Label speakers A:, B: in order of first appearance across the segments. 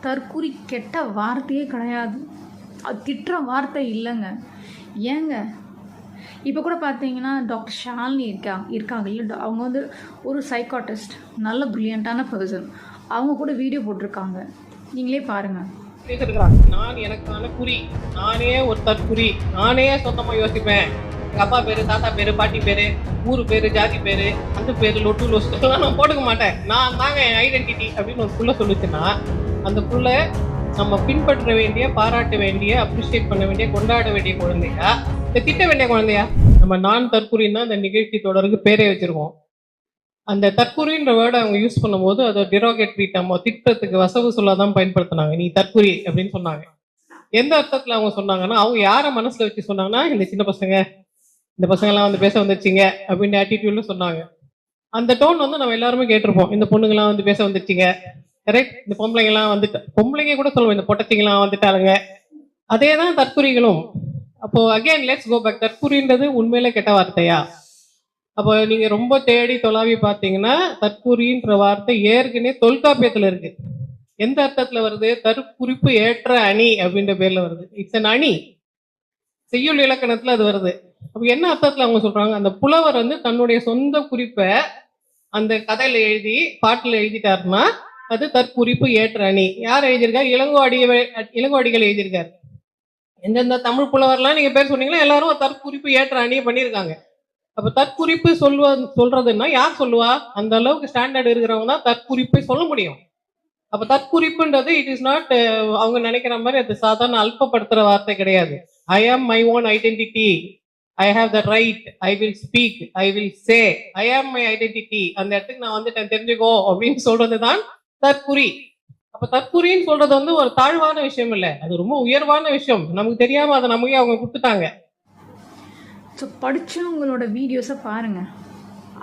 A: தற்குறி கெட்ட வார்த்தையே கிடையாது. அது திட்டுற வார்த்தை இல்லைங்க. ஏங்க இப்போ கூட பார்த்தீங்கன்னா டாக்டர் ஷாலினி இருக்காங்க இல்லை, அவங்க வந்து ஒரு சைக்காட்டிஸ்ட், நல்ல ப்ரில்லியண்ட்டான பர்சன். அவங்க கூட வீடியோ போட்டிருக்காங்க, நீங்களே பாருங்கள்.
B: நான் எனக்கான குறி, நானே ஒரு தற்குறி, நானே சொந்தமாக யோசிப்பேன். எங்கள் அப்பா பேர், தாத்தா பேர், பாட்டி பேர், ஊர் பேர், ஜாதி பேர், அந்த பேர், லொட்டு லொஸ்ட்டுலாம் நான் போட்டுக்க மாட்டேன். நான் தாங்க என் ஐடென்டிட்டி அப்படின்னு ஒரு புள்ள சொல்லிச்சுன்னா, அந்த புள்ள நம்ம பின்பற்ற வேண்டிய, பாராட்ட வேண்டிய, அப்ரிஷியேட் பண்ண வேண்டிய, கொண்டாட வேண்டிய குழந்தையா, இந்த திட்ட வேண்டிய குழந்தையா? நம்ம நான் தற்குறின்னா அந்த நிகழ்ச்சி தொடருக்கு பேரே வச்சிருக்கோம். அந்த தற்குறின்ற வேர்டை அவங்க யூஸ் பண்ணும்போது அதை டிரோகேட்ரி நம்ம திட்டத்துக்கு வசவு சொல்லாதான் பயன்படுத்தினாங்க. நீ தற்குறி அப்படின்னு சொன்னாங்க. எந்த அர்த்தத்துல அவங்க சொன்னாங்கன்னா, அவங்க யாரை மனசுல வச்சு சொன்னாங்கன்னா, இந்த சின்ன பசங்க, இந்த பசங்கெல்லாம் வந்து பேச வந்துருச்சிங்க அப்படின்னு ஆட்டிடியூட்ல சொன்னாங்க. அந்த டோன் வந்து நம்ம எல்லாருமே கேட்டிருப்போம். இந்த பொண்ணுங்கெல்லாம் வந்து பேச வந்துருச்சிங்க, கரெக்ட், இந்த பொம்பளைங்கெல்லாம் வந்துட்டு, பொம்பளைங்க கூட சொல்லுவோம், இந்த பொட்டச்சிங்கெல்லாம் வந்துட்டாளுங்க. அதே தான் தற்குறிகளும். அப்போ அகைன் லெட்ஸ் கோ பேக். தற்குறின்றது உண்மையிலே கெட்ட வார்த்தையா? அப்போ நீங்க ரொம்ப தேடி தொலாவி பார்த்தீங்கன்னா தற்குறின்ற வார்த்தை ஏற்கனவே தொல்காப்பியத்துல இருக்கு. எந்த அர்த்தத்துல வருது? தற்குறிப்பு ஏற்ற அணி அப்படின்ற பேர்ல வருது. இட்ஸ் அன் அணி. செய்யுள் இலக்கணத்துல அது வருது. அப்ப என்ன அர்த்தத்துல அவங்க சொல்றாங்க? அந்த புலவர் வந்து தன்னுடைய சொந்த குறிப்பை அந்த கதையில எழுதி பாட்டுல எழுதிட்டாருன்னா அது தற்குறிப்பு ஏற்ற அணி. யார் எழுதியிருக்காரு? இளங்கோடிகள் எழுதியிருக்காரு. எந்தெந்த தமிழ் புலவர்லாம் நீங்க பேர் சொன்னீங்களா எல்லாரும் தற்குறிப்பு ஏற்ற அணியை பண்ணியிருக்காங்க. அப்ப தற்குறிப்பு சொல்றதுன்னா யார் சொல்லுவா? அந்த அளவுக்கு ஸ்டாண்டர்ட் இருக்கிறவங்க தான் தற்குறிப்பை சொல்ல முடியும். அப்ப தற்குறிப்புன்றது இட் இஸ் நாட், அவங்க நினைக்கிற மாதிரி அது சாதாரண அல்பப்படுத்துற வார்த்தை கிடையாது. I am my own identity, I have the right, I will speak, I will say, I am my identity, அந்த இடத்துக்கு நான் வந்துட்டேன் தெரிஞ்சுக்கோ அப்படின்னு சொல்றதுதான் தற்குறி. அப்ப தற்குறின்னு சொல்றது வந்து ஒரு தாழ்வான விஷயம் இல்லை, அது ரொம்ப உயர்வான விஷயம். நமக்கு தெரியாம அதை நமக்கே அவங்க கொடுத்துட்டாங்க.
A: ஸோ படித்தவங்களோட வீடியோஸை பாருங்கள்,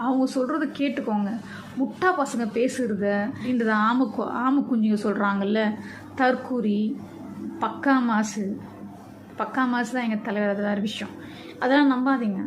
A: அவங்க சொல்கிறத கேட்டுக்கோங்க. முட்டா பசங்க பேசுகிறத இந்த ஆம குஞ்சுங்க சொல்கிறாங்கல்ல, தற்குறி, பக்கா மாசு தான் எங்கள் தலைவர், அது வேறு விஷயம். அதெல்லாம் நம்பாதீங்க.